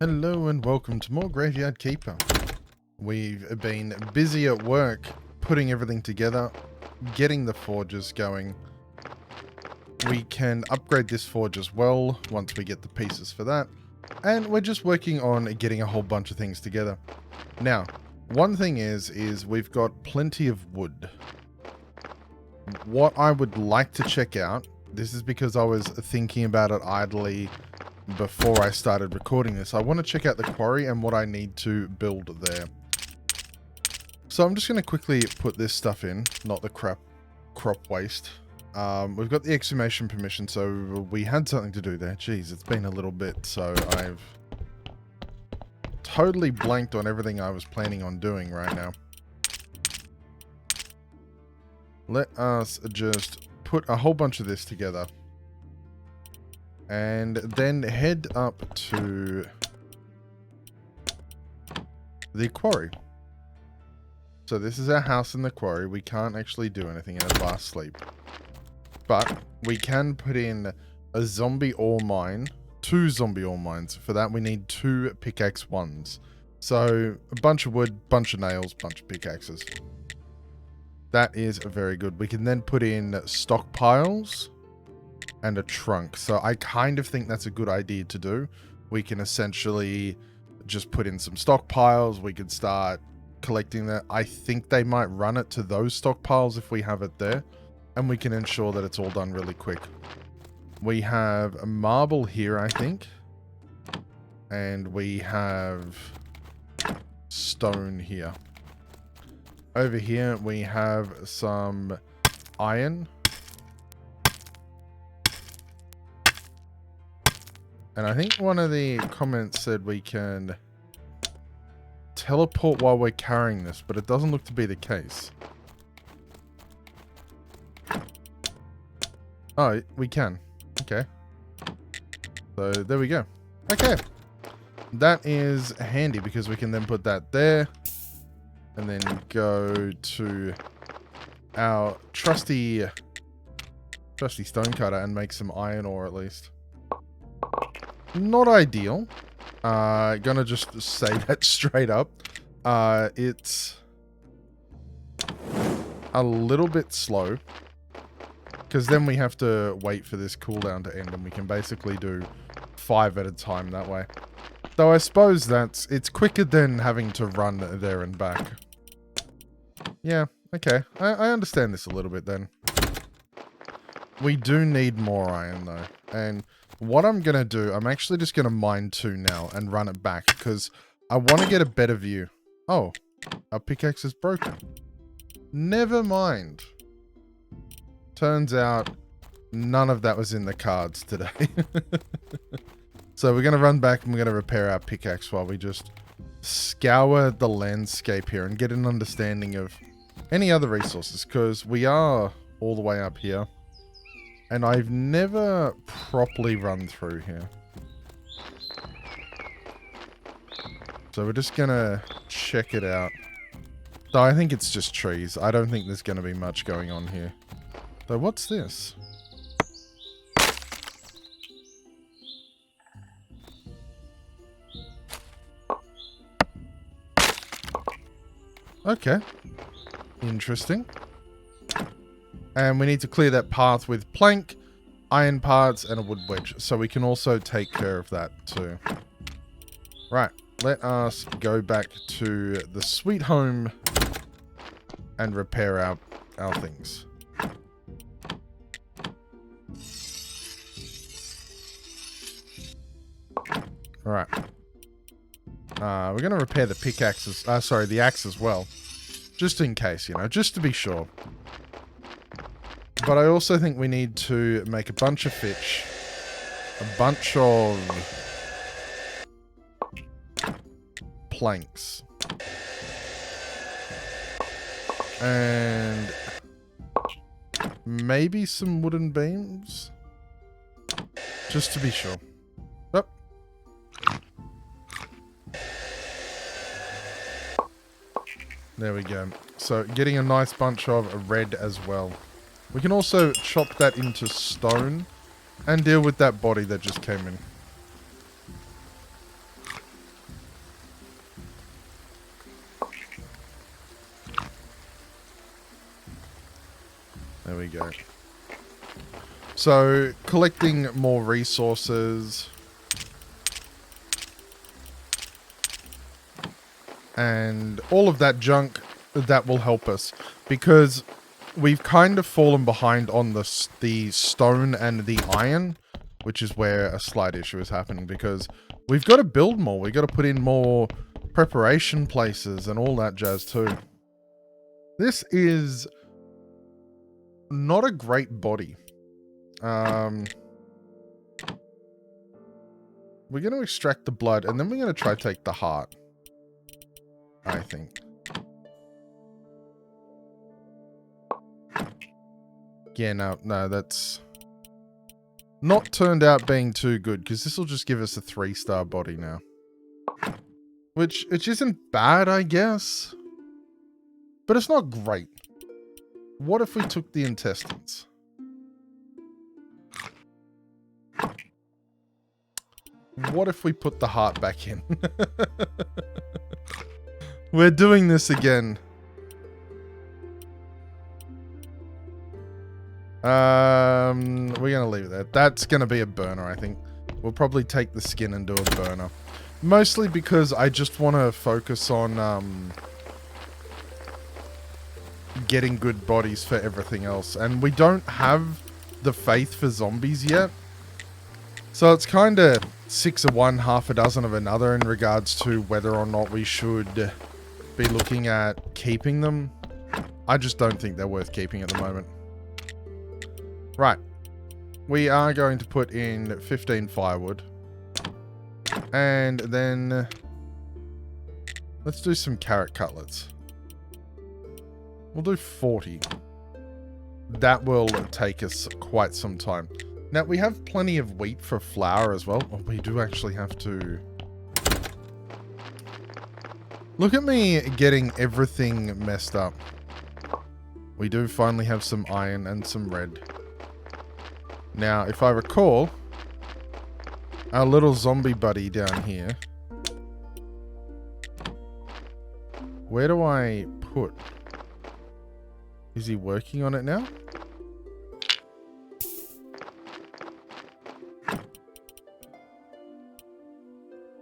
Hello and welcome to more Graveyard Keeper. We've been busy at work, putting everything together, getting the forges going. We can upgrade this forge as well once we get the pieces for that. And we're just working on getting a whole bunch of things together. Now, one thing is we've got plenty of wood. What I would like to check out, this is because I was thinking about it idly before I started recording this. I want to check out the quarry and what I need to build there. So I'm just going to quickly put this stuff in, not the crop waste. We've got the exhumation permission, so we had something to do there. Jeez, it's been a little bit, so I've totally blanked on everything I was planning on doing right now. Let us just put a whole bunch of this together. And then head up to the quarry. So this is our house in the quarry. We can't actually do anything in a vast sleep. But we can put in a zombie ore mine, 2 zombie ore mines. For that we need 2 pickaxe ones. So a bunch of wood, bunch of nails, bunch of pickaxes. That is very good. We can then put in stockpiles and a trunk. So I kind of think that's a good idea to do. We can essentially just put in some stockpiles. We could start collecting that. I think they might run it to those stockpiles if we have it there. And we can ensure that it's all done really quick. We have a marble here, I think. And we have stone here. Over here we have some iron. And I think one of the comments said we can teleport while we're carrying this, but it doesn't look to be the case. Oh, we can. Okay. So there we go. Okay. That is handy because we can then put that there and then go to our trusty stonecutter and make some iron ore at least. Not ideal. Gonna just say that straight up. It's a little bit slow. Because then we have to wait for this cooldown to end and we can basically do 5 at a time that way. Though I suppose it's quicker than having to run there and back. Yeah, okay. I understand this a little bit then. We do need more iron though. And what I'm going to do, I'm actually just going to mine 2 now and run it back because I want to get a better view. Oh, our pickaxe is broken. Never mind. Turns out none of that was in the cards today. So we're going to run back and we're going to repair our pickaxe while we just scour the landscape here and get an understanding of any other resources because we are all the way up here. And I've never properly run through here. So we're just going to check it out. Though I think it's just trees. I don't think there's going to be much going on here. So what's this? Okay. Interesting. And we need to clear that path with plank, iron parts, and a wood wedge. So we can also take care of that too. Right. Let us go back to the sweet home and repair our things. Alright. We're going to repair the pickaxes. The axe as well. Just in case, just to be sure. But I also think we need to make a bunch of fish. A bunch of planks. And maybe some wooden beams. Just to be sure. Oh. There we go. So getting a nice bunch of red as well. We can also chop that into stone and deal with that body that just came in. There we go. So, collecting more resources. And all of that junk, that will help us. Because we've kind of fallen behind on the stone and the iron. Which is where a slight issue is happening. Because we've got to build more. We've got to put in more preparation places and all that jazz too. This is not a great body. We're going to extract the blood, and then we're going to try to take the heart. I think. Yeah, no, that's not turned out being too good, because this will just give us a 3-star body now. Which isn't bad, I guess. But it's not great. What if we took the intestines? What if we put the heart back in? We're doing this again. We're going to leave it there. That's going to be a burner, I think. We'll probably take the skin and do a burner. Mostly because I just want to focus on getting good bodies for everything else. And we don't have the faith for zombies yet. So it's kind of 6 of one, half a dozen of another in regards to whether or not we should be looking at keeping them. I just don't think they're worth keeping at the moment. Right. We are going to put in 15 firewood. And then let's do some carrot cutlets. We'll do 40. That will take us quite some time. Now, we have plenty of wheat for flour as well. Oh, we do actually have to... Look at me getting everything messed up. We do finally have some iron and some red. Now, if I recall, our little zombie buddy down here... Where do I put? Is he working on it now?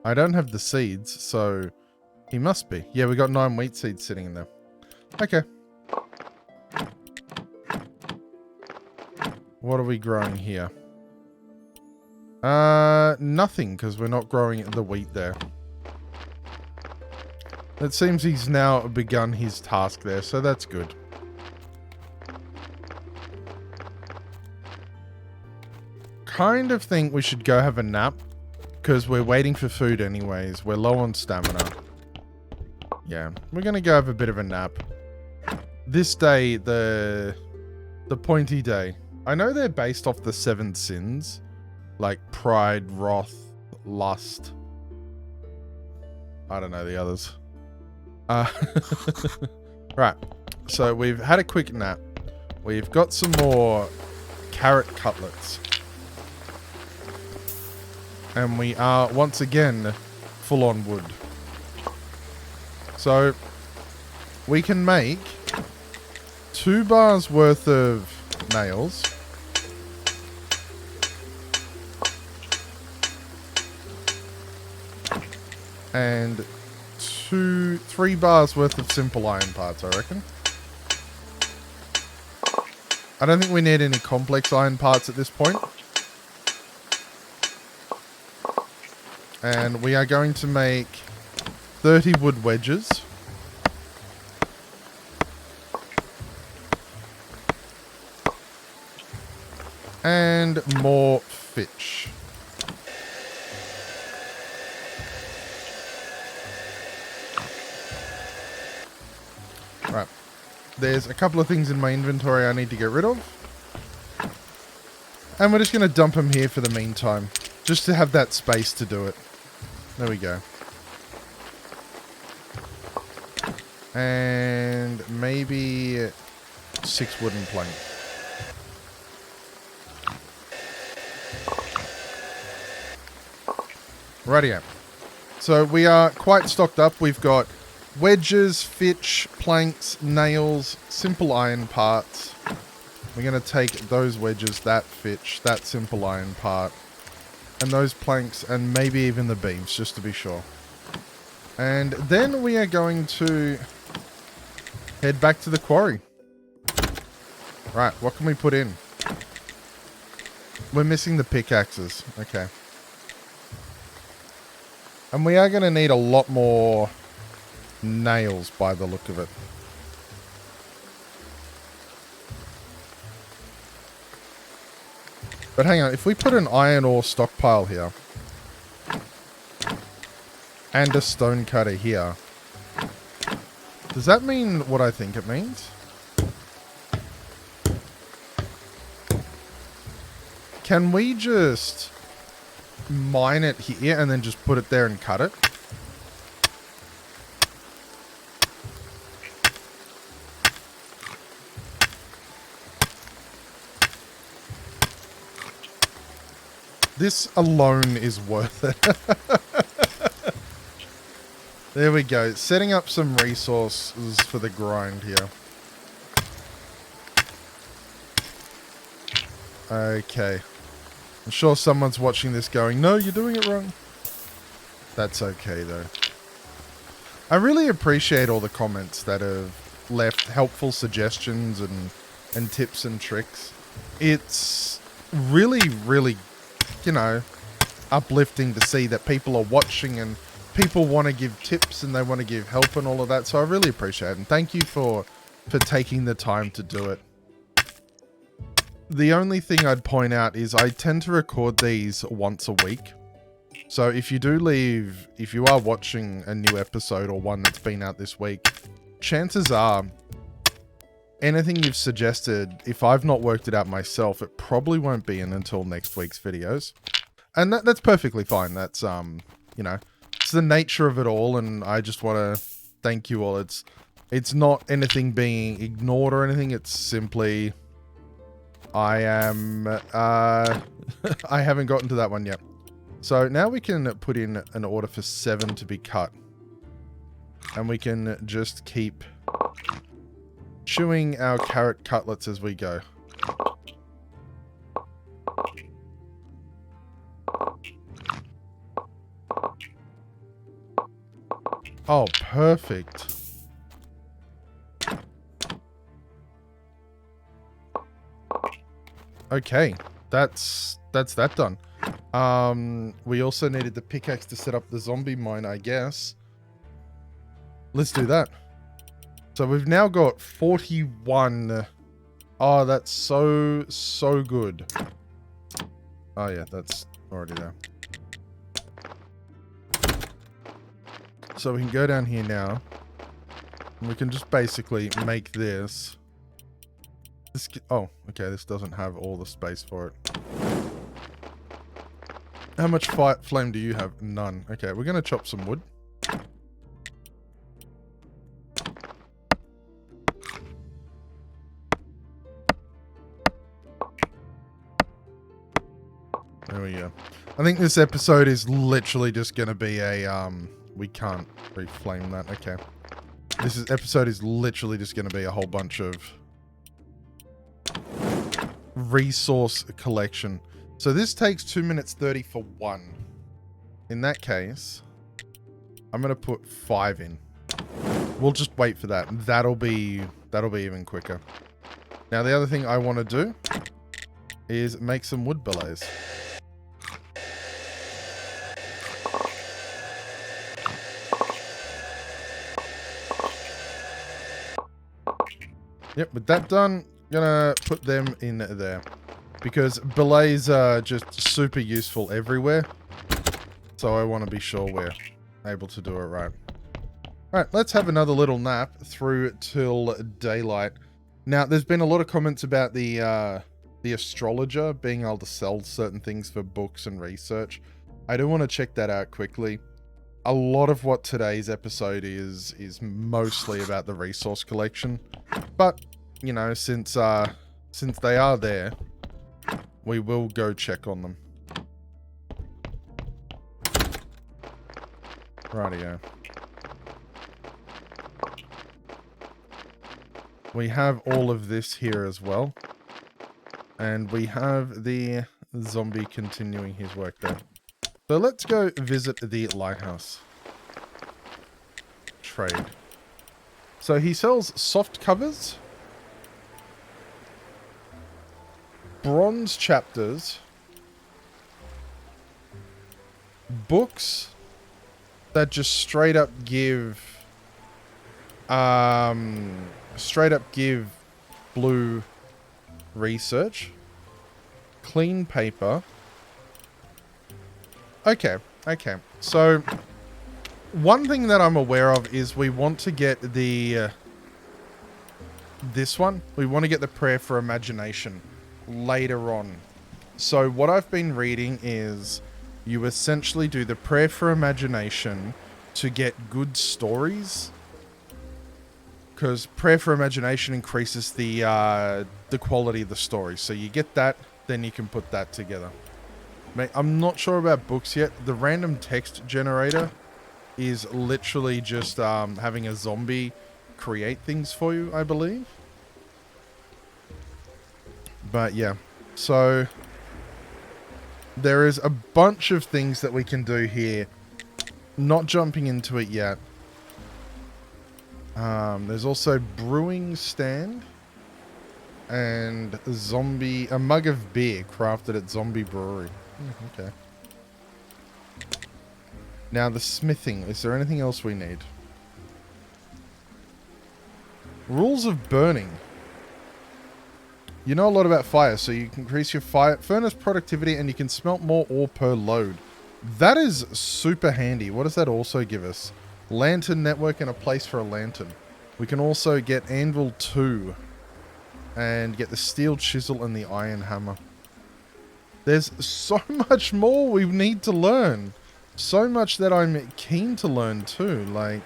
I don't have the seeds, so he must be. Yeah, we got 9 wheat seeds sitting in there. Okay. What are we growing here? Nothing, because we're not growing the wheat there. It seems he's now begun his task there, so that's good. Kind of think we should go have a nap. Because we're waiting for food anyways. We're low on stamina. Yeah, we're going to go have a bit of a nap. This day, the pointy day. I know they're based off the 7 sins. Like pride, wrath, lust. I don't know the others. Right. So we've had a quick nap. We've got some more carrot cutlets. And we are, once again, full on wood. So, we can make 2 bars worth of nails. And 3 bars worth of simple iron parts, I reckon. I don't think we need any complex iron parts at this point. And we are going to make 30 wood wedges. And more fitch. Right. There's a couple of things in my inventory I need to get rid of. And we're just going to dump them here for the meantime. Just to have that space to do it. There we go. And maybe 6 wooden planks. Rightio. So we are quite stocked up. We've got wedges, fitch, planks, nails, simple iron parts. We're going to take those wedges, that fitch, that simple iron part, and those planks, and maybe even the beams, just to be sure. And then we are going to head back to the quarry. Right, what can we put in? We're missing the pickaxes. Okay. And we are going to need a lot more nails by the look of it. But hang on, if we put an iron ore stockpile here, and a stone cutter here, does that mean what I think it means? Can we just mine it here and then just put it there and cut it? This alone is worth it. There we go. Setting up some resources for the grind here. Okay. I'm sure someone's watching this going, no, you're doing it wrong. That's okay, though. I really appreciate all the comments that have left helpful suggestions and tips and tricks. It's really, really, you know, uplifting to see that people are watching and people want to give tips and they want to give help and all of that. So I really appreciate it. And thank you for taking the time to do it. The only thing I'd point out is I tend to record these once a week. So if you are watching a new episode or one that's been out this week, chances are anything you've suggested, if I've not worked it out myself, it probably won't be in until next week's videos. And that's perfectly fine. That's, you know, it's the nature of it all. And I just want to thank you all. It's not anything being ignored or anything. It's simply, I haven't gotten to that one yet. So now we can put in an order for 7 to be cut. And we can just keep chewing our carrot cutlets as we go. Oh, perfect. Okay, that's that done. We also needed the pickaxe to set up the zombie mine, I guess. Let's do that. So we've now got 41. Oh, that's so good. Oh yeah, that's already there. So we can go down here now. And we can just basically make this. Oh, okay, this doesn't have all the space for it. How much flame do you have? None. Okay, we're going to chop some wood. There we go. I think this episode is literally just going to be a, we can't reflame that. Okay. Episode is literally just going to be a whole bunch of resource collection. So this takes 2 minutes 30 for one. In that case, I'm going to put 5 in. We'll just wait for that. That'll be even quicker. Now the other thing I want to do is make some wood billets. Yep, with that done, gonna put them in there. Because billets are just super useful everywhere. So I want to be sure we're able to do it right. Alright, let's have another little nap through till daylight. Now, there's been a lot of comments about the astrologer being able to sell certain things for books and research. I do want to check that out quickly. A lot of what today's episode is mostly about the resource collection. But, you know, since they are there, we will go check on them. Rightio. We have all of this here as well. And we have the zombie continuing his work there. So let's go visit the lighthouse. Trade. So he sells soft covers, bronze chapters, books that just straight up give blue research, clean paper. Okay. So one thing that I'm aware of is we want to get the this one. We want to get the prayer for imagination later on. So what I've been reading is you essentially do the prayer for imagination to get good stories, because prayer for imagination increases the quality of the story. So you get that, then you can put that together. Mate, I'm not sure about books yet. The random text generator is literally just having a zombie create things for you, I believe. But yeah, so there is a bunch of things that we can do here. Not jumping into it yet. There's also brewing stand and a mug of beer crafted at Zombie Brewery. Okay. Now the smithing. Is there anything else we need? Rules of burning. You know a lot about fire, so you can increase your furnace productivity and you can smelt more ore per load. That is super handy. What does that also give us? Lantern network and a place for a lantern. We can also get anvil 2 and get the steel chisel and the iron hammer. There's so much more we need to learn. So much that I'm keen to learn too. Like,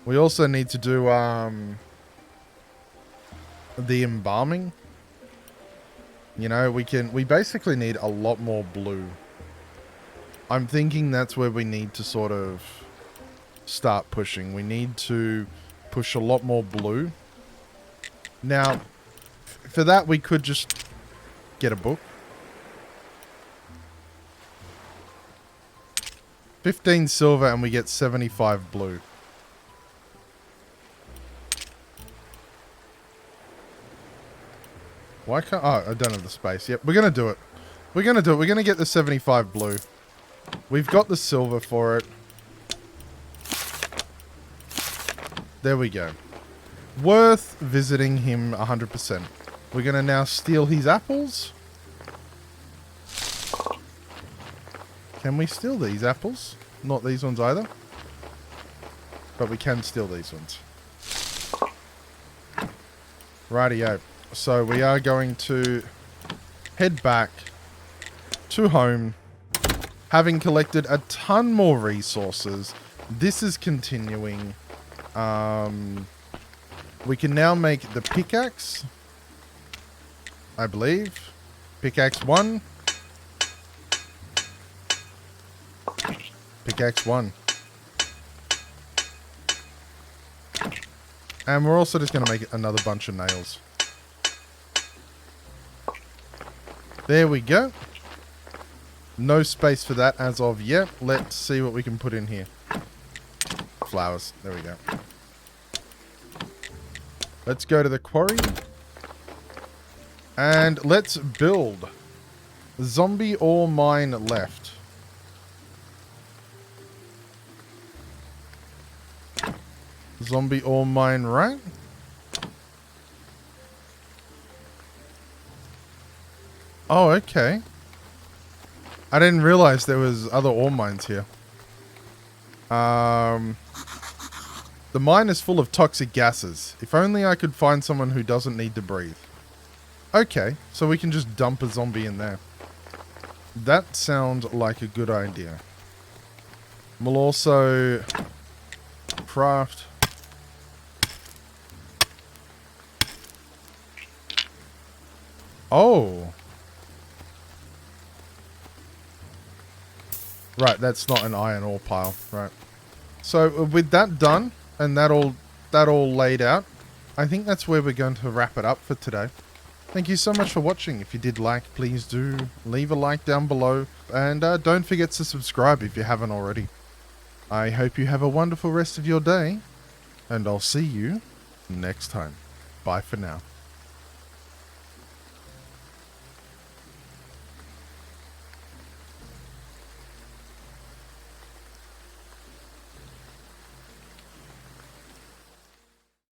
we also need to do the embalming. You know, we basically need a lot more blue. I'm thinking that's where we need to sort of start pushing. We need to push a lot more blue. Now, for that, we could just get a book. 15 silver and we get 75 blue. Why can't... Oh, I don't have the space. Yep, we're going to do it. We're going to do it. We're going to get the 75 blue. We've got the silver for it. There we go. Worth visiting him 100%. We're going to now steal his apples. Can we steal these apples? Not these ones either. But we can steal these ones. Rightio. So we are going to head back to home. Having collected a ton more resources. This is continuing. We can now make the pickaxe. I believe. Pickaxe 1. Pickaxe 1. And we're also just going to make another bunch of nails. There we go. No space for that as of yet. Let's see what we can put in here. Flowers. There we go. Let's go to the quarry. And let's build. Zombie ore mine left. Zombie ore mine right. Oh, okay. I didn't realize there was other ore mines here. The mine is full of toxic gases. If only I could find someone who doesn't need to breathe. Okay, so we can just dump a zombie in there. That sounds like a good idea. We'll also craft... Oh. Right, that's not an iron ore pile. Right. So with that done and that all laid out, I think that's where we're going to wrap it up for today. Thank you so much for watching. If you did like, please do leave a like down below. And don't forget to subscribe if you haven't already. I hope you have a wonderful rest of your day. And I'll see you next time. Bye for now.